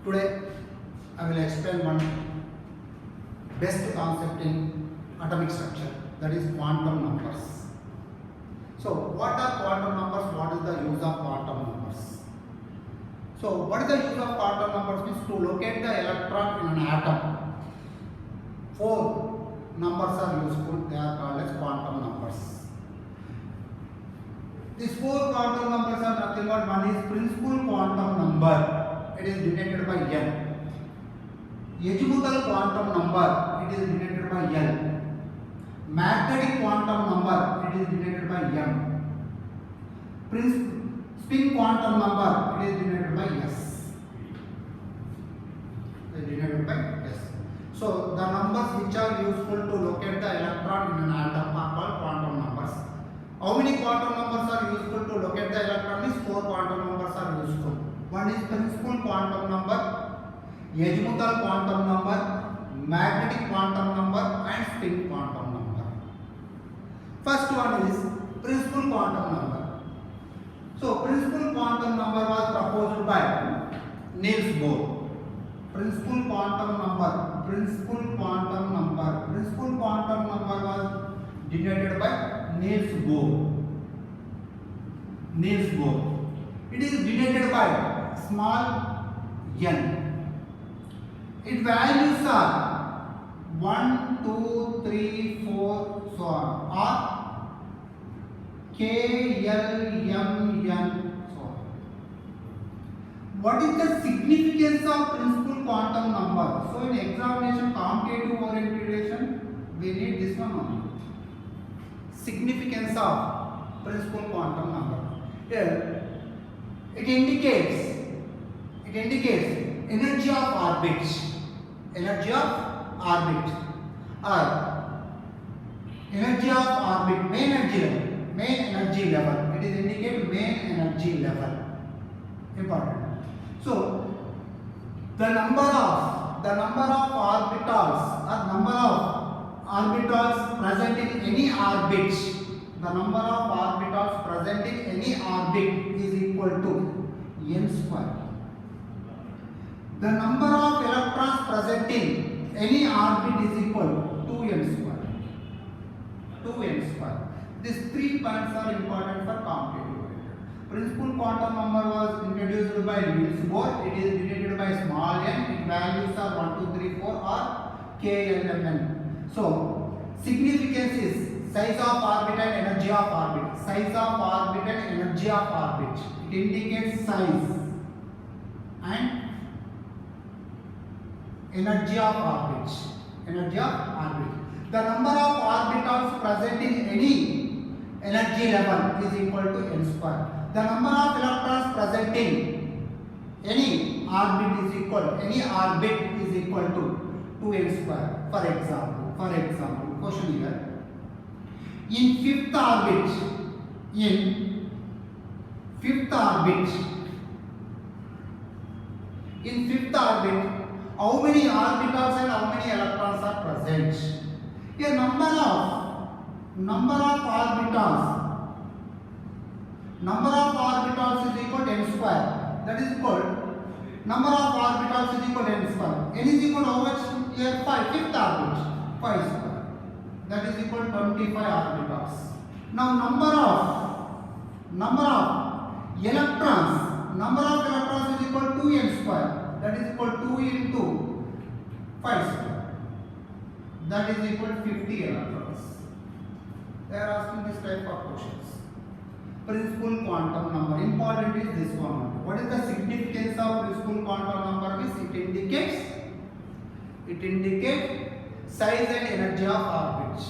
Today I will explain one best concept in atomic structure, that is quantum numbers. So what are quantum numbers? What is the use of quantum numbers? So what is the use of quantum numbers means to locate the electron in an atom. Four numbers are useful, they are called as quantum numbers. These four quantum numbers are nothing but one is principal quantum number, it is denoted by n. Azimuthal quantum number, it is denoted by L. Magnetic quantum number, it is denoted by M. Spin quantum number, it is denoted by S. It is denoted by S. So the numbers which are useful to locate the electron in an atom are called quantum numbers. How many quantum numbers are useful to locate the electron? Is four quantum numbers are useful. One is principal quantum number, azimuthal quantum number, magnetic quantum number, and spin quantum number. First one is principal quantum number. So principal quantum number was proposed by Niels Bohr. Principal quantum number was denoted by Niels Bohr. It is denoted by small n. Its values are 1, 2, 3, 4, so on, or K, L, M, N, so on. What is the significance of principal quantum number? So in examination, competitive orientation, we need this one only. Significance of principal quantum number. Here, it indicates energy of orbit, or energy of orbit, main energy level. It is indicate main energy level. Important. So the number of orbitals present in any orbit, is equal to n square. The number of electrons present in any orbit is equal to 2n square. These 3 points are important for competitive orientation. Principal quantum number was introduced by Niels Bohr. It is denoted by small n. Its values are 1, 2, 3, 4 or K, L, M, N. So significance is size of orbit and energy of orbit. It indicates size and energy of orbit. The number of orbitals present in any energy level is equal to n square. The number of electrons present in any orbit is equal to 2n square. For example, question here. In fifth orbit, how many orbitals and how many electrons are present? Here number of orbitals is equal to n square. That is equal number of orbitals is equal to n square. N is equal to how much? Here 5. Fifth orbit 5 square. That is equal to 25 orbitals. Now number of electrons is equal to 2n square. That is equal to 2 into 5 square. That is equal to 50 electrons. They are asking this type of questions. Principal quantum number. Important is this one. What is the significance of principal quantum number? It indicates size and energy of orbit.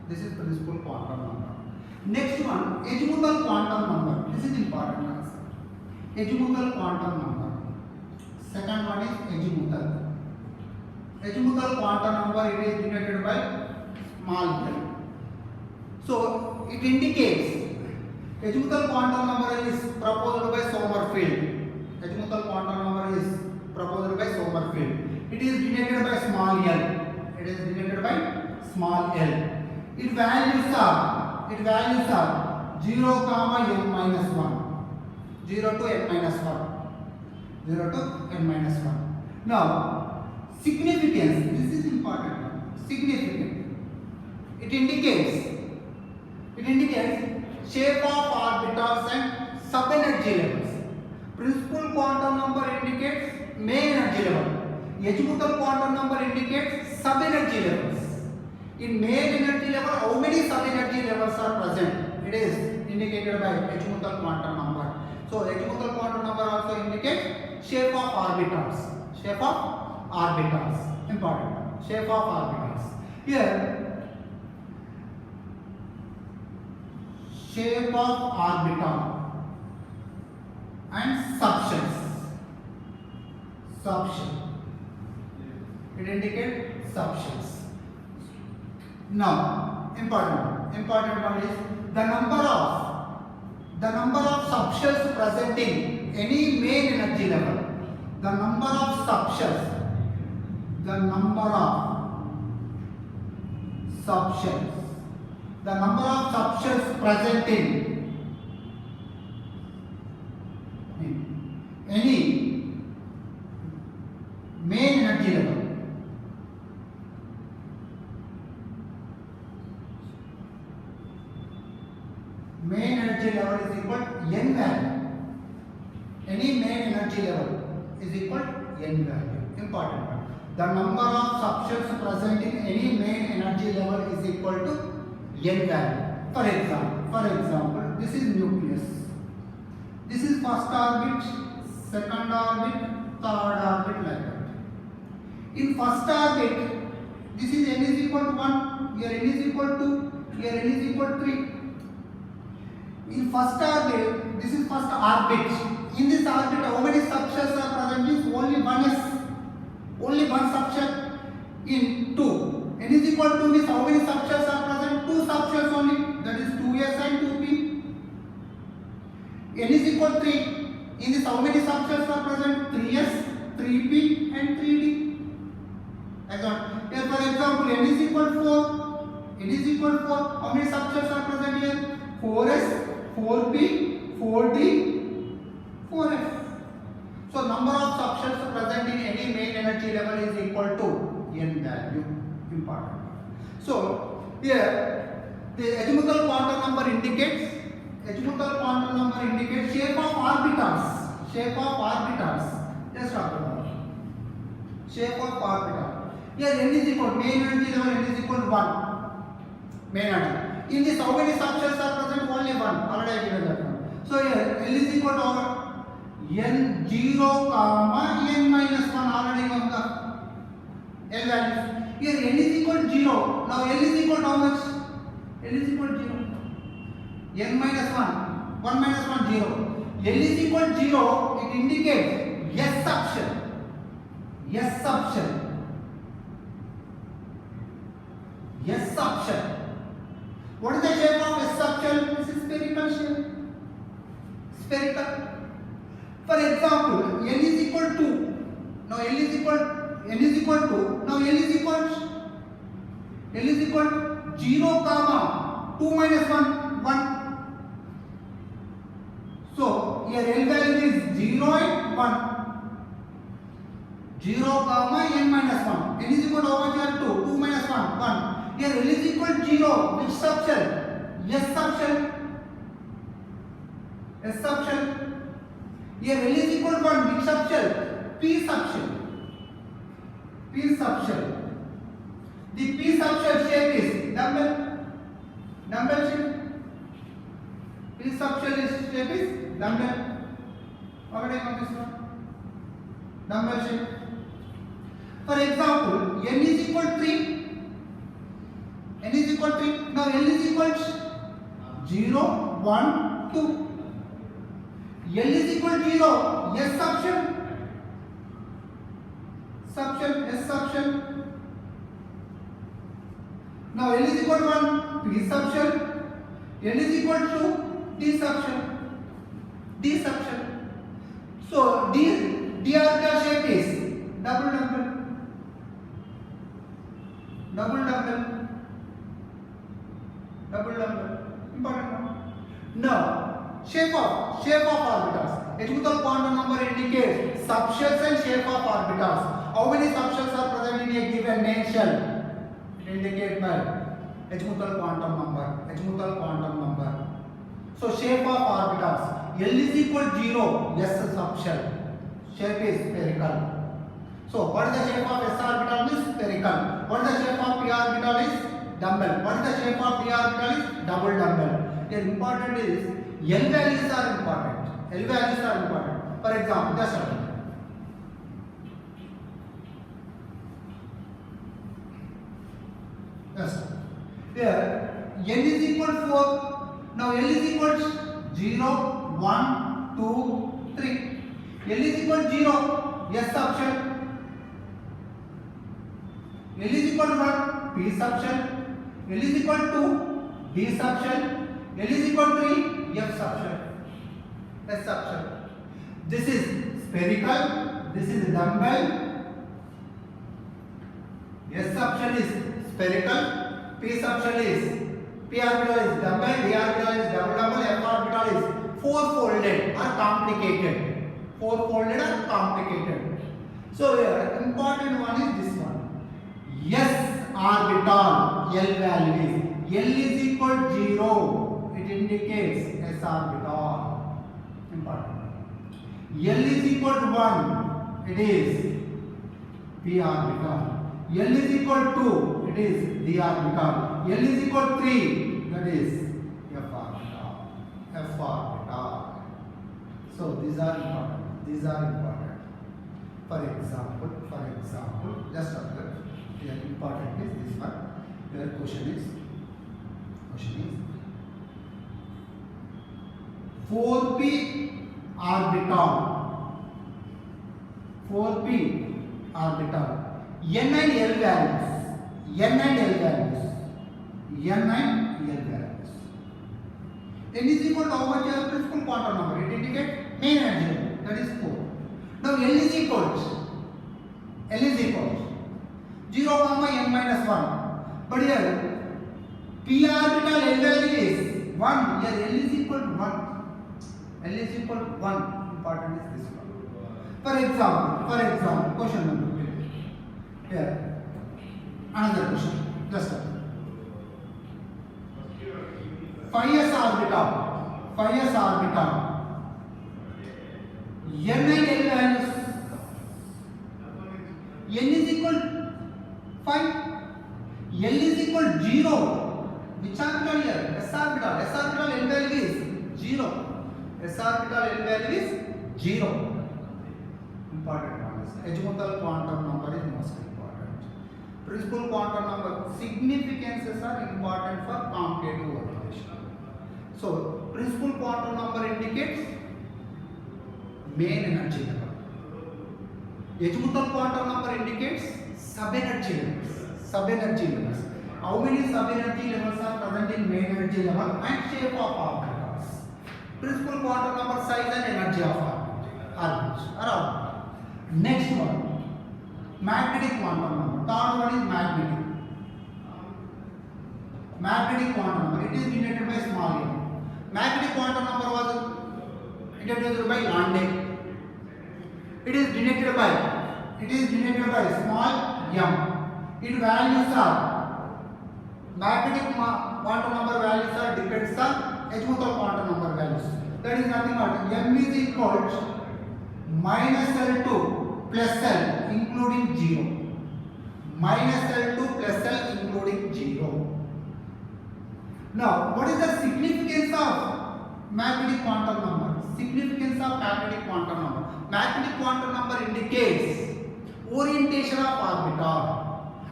This is principal quantum number. Next one, azimuthal quantum number. This is important answer. Azimuthal quantum number. Second one is azimuthal. Azimuthal quantum number, it is denoted by small l. So it indicates azimuthal quantum number is proposed by Sommerfeld. It is denoted by small l. Its values are 0, n minus 1. 0 to n minus 1. 0 to n minus 1. Now, significance. This is important. Significant. It indicates shape of orbitals and sub-energy levels. Principal quantum number indicates main energy level. Azimuthal quantum number indicates sub-energy levels. In main energy level, how many sub-energy levels are present? It is indicated by azimuthal quantum number. So, azimuthal quantum number also indicates shape of orbitals. Shape of orbitals. Important. Shape of orbitals. Here, shape of orbital and subshells. Subshell. It indicates subshells. Now, important one is the number of subshells present in any main energy level. The number of subshells present in any main energy level. Main energy level is equal to n value. Any main energy level is equal to n value. Important one. The number of subshells present in any main energy level is equal to n value. For example, this is nucleus. This is first orbit, second orbit, third orbit, like that. In first orbit, this is n is equal to 1, here n is equal to 2, here n is equal to 3. In first orbit, this is first orbit. In this orbit, how many subshells are present? Is only one subshell. In 2, n is equal to means how many subshells are present? 2 subshells only. That is 2s and 2p. N is equal to 3. In this, how many subshells are present? 3s, 3p, and 3d. Here, for example, n is equal to 4. N is equal to 4. How many subshells are present here? 4s, 4p, 4d, 4f. So, number of subshells present in any main energy level is equal to n value. Important. So, here the azimuthal quantum number indicates shape of orbitals. Just talk about shape of orbital. Here n is equal main energy level n is equal to 1. Main energy. In this, how many subshells are present? Only 1. Already I given that one. So here L is equal to n0 comma n minus 1. Already given the L values. Here n is equal to 0. Now L is equal to how much? L is equal to 0. N minus 1. 1 minus 1, 0. L is equal to 0. It indicates S subshell. What is the shape of S subshell? This is spherical shape. For example, n is equal to 0 comma 2 minus 1. So here L value is 0 and 1. 0 comma n minus 1. N is equal to how much here? 2. 2 minus 1. 1. Here L is equal to 0. Which subshell? S subshell. Here L is equal to 1. Which subshell? P subshell. The P subshell shape is dumbbell shape. P subshell shape is dumbbell. Already know this one. Dumbbell shape. For example, n is equal to 3. Now L is equal to 0, 1, 2. L is equal to 0. S subshell. Now L is equal to 1. P subshell. L is equal to 2. D subshell. So D orbital shape is double dumbbell. Important one. Now shape of orbitals. Azimuthal quantum number indicates subshells and shape of orbitals. How many subshells are present in a given main shell? It indicates by azimuthal quantum number. Azimuthal quantum number. So shape of orbitals. L is equal to 0. S subshell. Shape is spherical. So what is the shape of s orbital is spherical. What is the shape of p orbital is dumbbell. What is the shape of d orbital is double dumbbell. Here important is L values are important. L values are important. For example, just a minute. Yes. Here N is equal to 4. Now L is equal to 0, 1, 2, 3. L is equal to 0. S subshell. L is equal to 1. P subshell. L is equal to 2. D subshell. L is equal to 3. F subshell. S subshell. This is spherical. This is dumbbell. S subshell is spherical. P subshell is P orbital is dumbbell. D orbital is double dumbbell. F orbital is four-folded or complicated. Four-folded or complicated. So here important one is this one. S orbital L value is L is equal to 0. It indicates S orbital. Important. L is equal to 1. It is P orbital. L is equal to 2. It is D orbital. L is equal to 3. That is F orbital. F orbital. So these are important. These are important. For example, just observe. Here important is this one. Your question is 4p orbital. 4p orbital. N and L values. N and L values. N and L values. N is equal to how much your principal quantum number? It indicates main energy. That is 4. Now L is equal to 0, n minus 1. But here p orbital L value is 1. Here L is equal to 1. L is equal to 1. Important is this one. For example, question number 2. Here, another question. Just a 5s orbital. N and L values. N is equal to 5. L is equal to 0. Which orbital here? S orbital. S orbital L value is 0. S orbital L value is 0. Important one is azimuthal quantum number is most important. Principal quantum number significances are important for commutative operation. So principal quantum number indicates main energy level. Azimuthal quantum number indicates sub-energy levels. How many sub-energy levels are present in main energy level and shape of orbitals. Principal quantum number, size and energy of orbitals. Next one, magnetic quantum number. Third one is magnetic. Magnetic quantum number. It is denoted by small m. Magnetic quantum number was introduced by Landau. It is denoted by small m. Its values are magnetic quantum number values are depends on azimuthal quantum number values. That is nothing but m is equal to minus L2 plus L including 0. Minus L2 plus L including 0. Now, what is the significance of magnetic quantum number? Significance of magnetic quantum number. Magnetic quantum number indicates orientation of orbital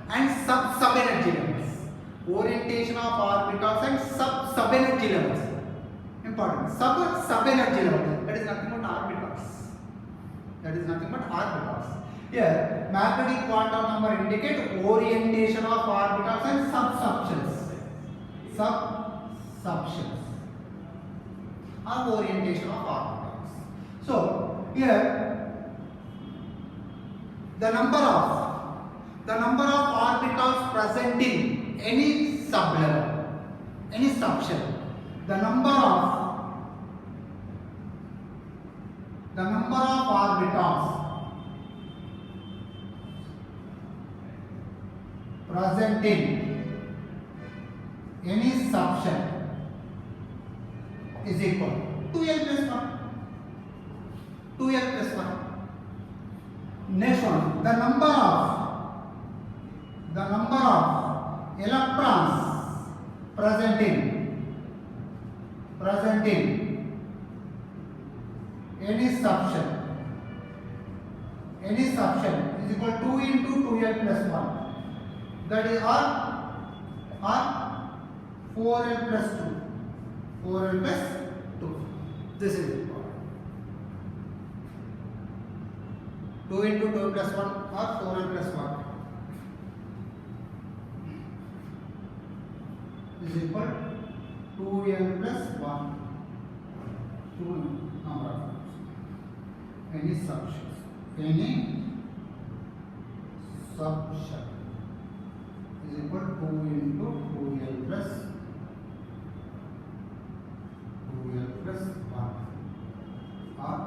and sub-energy levels. Orientation of orbitals and sub-energy levels. Important. Sub-energy levels. That is nothing but orbitals. Here, magnetic quantum number indicates orientation of orbitals and sub-subshells. Of orientation of orbitals. So here the number of orbitals present in any sublevel, any subshell, the number of the number of orbitals present in any subshell is equal to 2l plus 1. 2l plus 1. Next one, the number of electrons present in any subshell is equal to 2 into 2l plus 1. That is or 4l plus 2. 4l plus 2. This is important. 2 into 2 plus 1 or 4l plus 1. This is equal to 2l plus 1. 2 number of any subshell is equal to 2 into 2l plus 1 or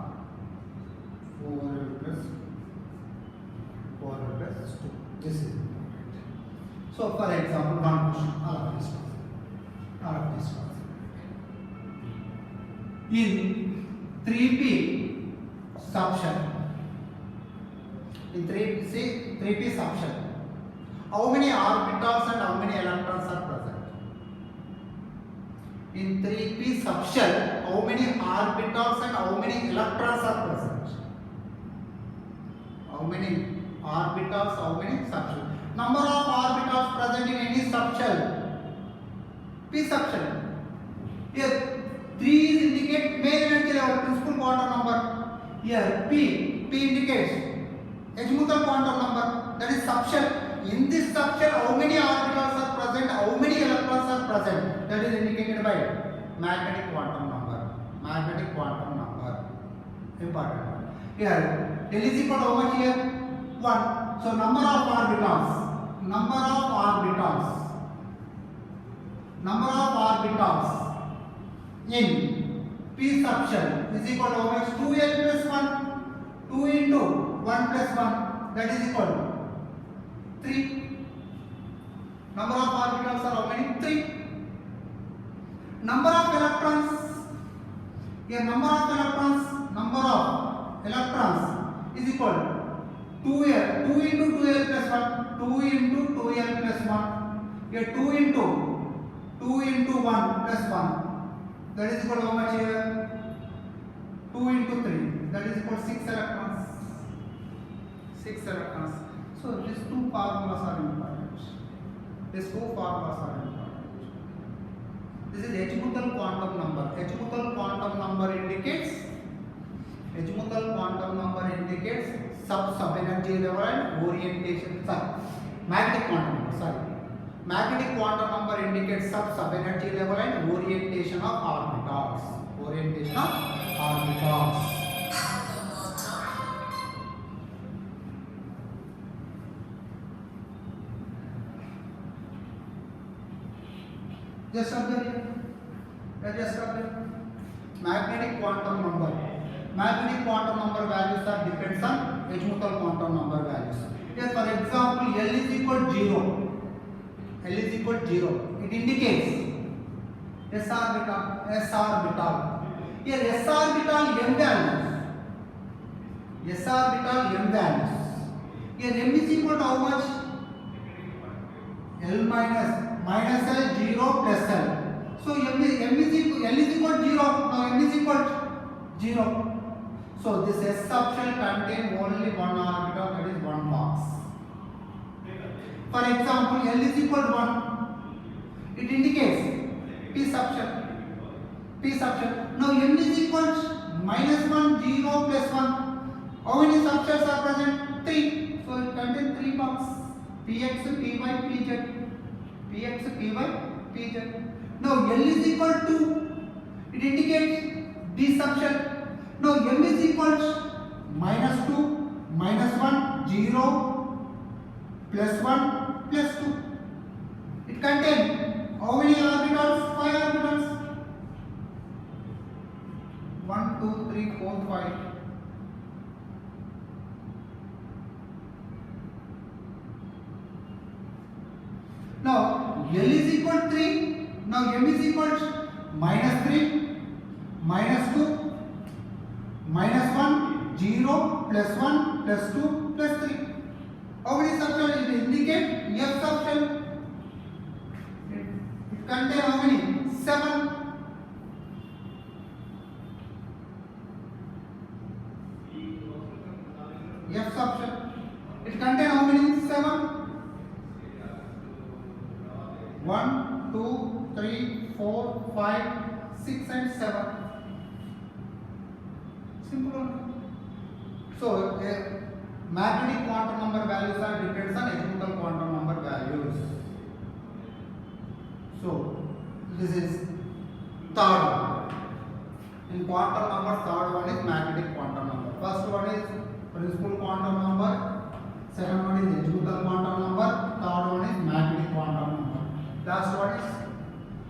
4l plus 2. This is important. So for example, one question, all of this in 3p subshell, how many orbitals and how many electrons are present? In 3p subshell, how many orbitals and how many electrons are present? How many orbitals, how many subshell? Number of orbitals present in any subshell? P subshell. Here 3 is indicate main energy level, principal quantum number. Here P indicates azimuthal quantum number, that is subshell. In this subshell, how many orbitals are present, how many electrons are present, that is indicated by magnetic quantum number. Important one. Here L is equal to how much here? 1. So number of orbitals in P subshell is equal to how much? 2l plus 1. 2 into 1 plus 1, that is equal to 3. Number of orbitals are how many? 3. Number of electrons. Here number of electrons is equal to 2l. 2 into 2l plus 1. 2 into 2l plus 1. Here 2 into 1 plus 1. That is equal to how much here? 2 into 3. That is equal to 6 electrons. So these two formulas are important. This is azimuthal quantum number. Azimuthal quantum number indicates sub energy level and orientation. Magnetic quantum number indicates sub energy level and orientation of orbitals. Just observe. Magnetic quantum number values are depends on azimuthal quantum number values. Here for example, L is equal to 0. It indicates s orbital. Here s orbital m values. Here m is equal to how much? L minus L 0 plus L. So L is equal to 0. Now m is equal to 0. So this S subshell contain only one orbital, that is one box. For example, L is equal to 1. It indicates P subshell. Now m is equal to minus 1, 0 plus 1. How many subshells are present? 3. So it contains 3 boxes. Px, Py, Pz. Now L is equal to, it indicates D subshell. Now m is equal to minus 2, minus 1, 0, plus 1, plus 2. It contains how many orbitals? 5 orbitals. 1, 2, 3, 4, 5. Now m is equal to -3, -2, -1, 0, +1, +2, +3. How many subshell it indicate? F subshell. It contains how many? 7. F subshell. It contains how many? 7. 1, 2, 3, 4, 5, 6 and 7. Simple. So, magnetic quantum number values are depends on azimuthal quantum number values. So, this is third one. In quantum number, third one is magnetic quantum number. First one is principal quantum number. Second one is azimuthal quantum number. Third one is magnetic quantum number. Last one is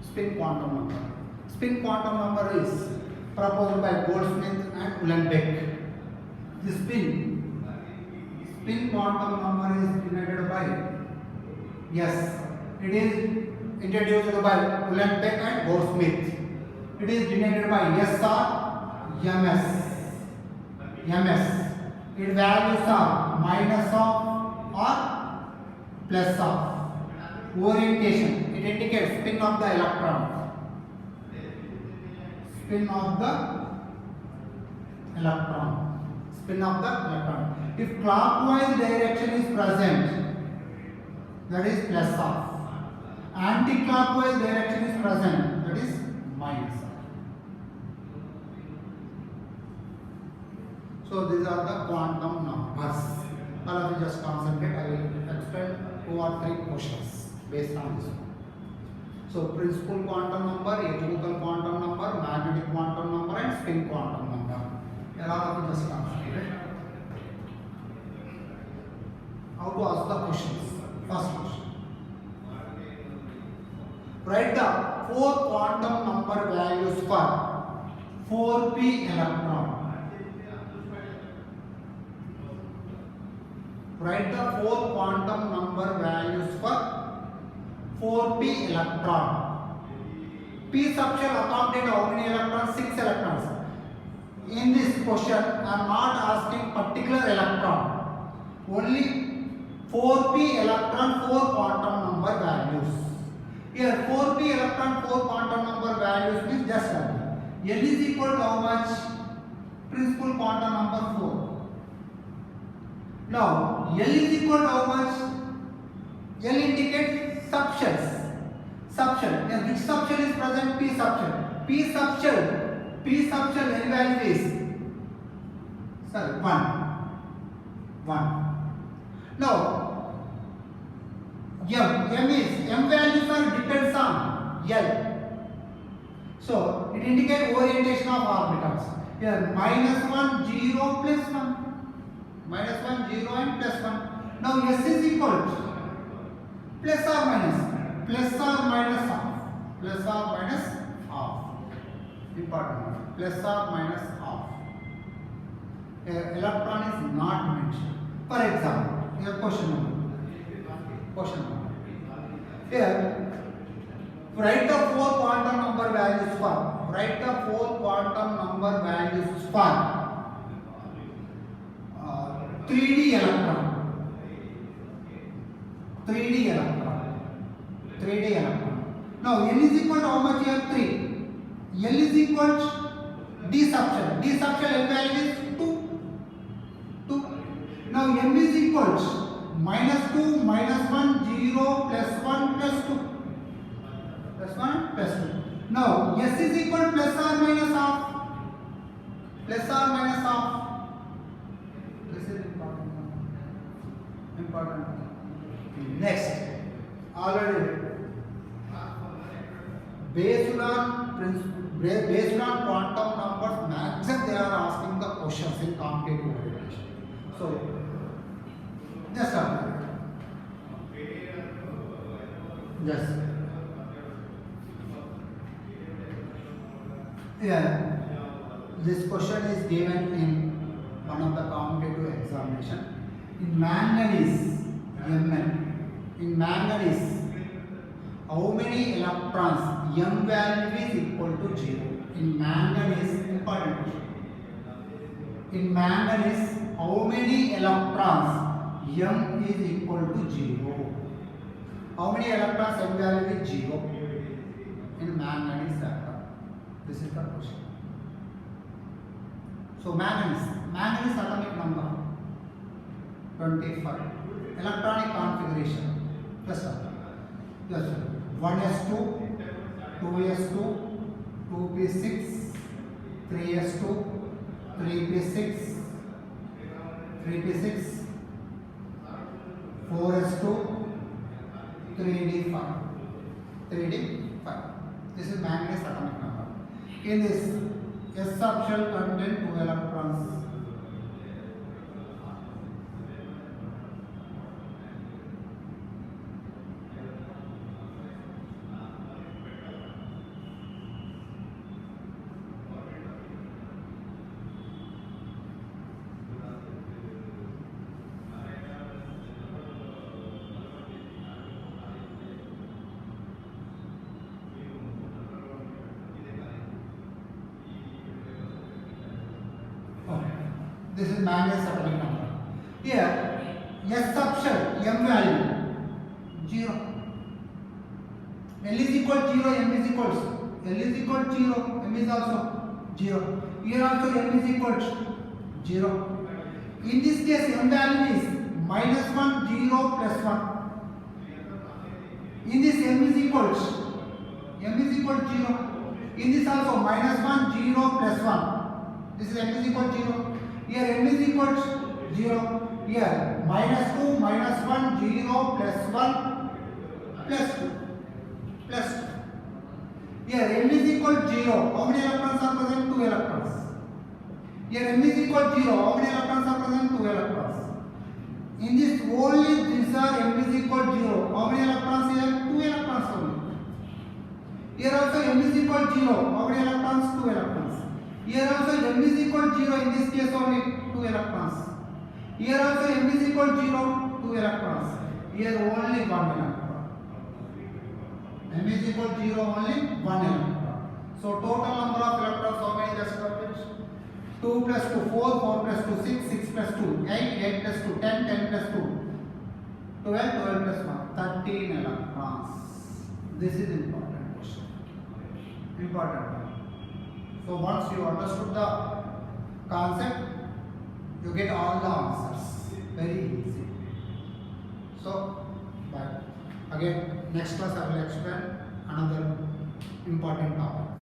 spin quantum number. Spin quantum number is proposed by Goldsmith and Uhlenbeck. The spin quantum number is denoted by yes. It is introduced by Uhlenbeck and Goldsmith. It is denoted by S or MS. MS. Its values are minus of or plus of. Orientation. It indicates spin of the electron. Spin of the electron. Spin of the electron. If clockwise direction is present, that is plus of. Anti-clockwise direction is present, that is minus of. So these are the quantum numbers. All of you just concentrate. I will explain 2 or 3 questions based on this one. So principal quantum number, azimuthal quantum number, magnetic quantum number and spin quantum number. All of you just concentrate. How to ask the questions? First question. Write the 4 quantum number values for 4p electron. Write the 4 quantum number values for 4p electron. P subshell accommodate how many electrons? 6 electrons. In this question, I am not asking particular electron. Only 4p electron, 4 quantum number values. Here 4p electron, 4 quantum number values means just L is equal to how much? Principal quantum number 4. Now L is equal to how much? L indicates subshells. Subshell. And which subshell is present? P subshell. P subshell N value is 1. Now M values are depends on L. So it indicates orientation of orbitals. Here -1, 0, +1. -1, 0 and +1. Now S is equal to plus or minus half. Plus or minus half. Important. Plus or minus half. Electron is not mentioned. For example, here question number. Here, write the 4 quantum number values for. Write the 4 quantum number values for 3D electron. 3D electron. Now L is equal to how much here? 3. L is equal to D subshell. D subshell L value is 2. Now M is equal to -2, -1, 0, +1, +2. +1, +2. Now S is equal to plus or minus half. Plus or minus half. This is important. Next, already based on quantum numbers, maximum they are asking the questions in competitive orientation. So just this question is given in one of the competitive examination. In manganese, Mn. In manganese, how many electrons m value is equal to 0. In manganese, important question. In manganese, how many electrons m is equal to 0? How many electrons m value is 0 in manganese atom? This is the question. So manganese atomic number 25. Electronic configuration plus 1s2, 2s2, 2p6, 3s2, 3p6, 3p6, 4s2, 3d5, 3d5. This is manganese atomic number. In this, s subshell contain 2 electrons. This is manganese atomic number. Here, S subshell m value 0. L is equal to 0, m is equal to L is equal to 0, m is also 0. Here also m is equal to 0. In this case, m value is minus 1, 0, plus 1. In this, m is equal to 0. In this also minus 1, 0, plus 1. This is m is equal to 0. Here m is equal to 0. Here minus 2, minus 1, 0, plus 1, plus 2, plus 2. Here m is equal to 0. How many electrons are present? 2 electrons. Here m is equal to 0. How many electrons are present? 2 electrons. In this only these are m is equal to 0. How many electrons here? 2 electrons only. Here also m is equal to 0. How many electrons? 2 electrons. Here also m is equal to 0. In this case only 2 electrons. Here also m is equal to 0. 2 electrons. Here only 1 electron. M is equal to 0, only 1 electron. So total number of electrons, how many just copied? 2 plus 2, 4, 4 plus 2, 6, 6 plus 2, 8, 8 plus 2, 10, 10 plus 2, 12, 12 plus 1, 13 electrons. This is important question. Important one. So once you understood the concept, you get all the answers. Very easy. So, bye. Again, next class I will explain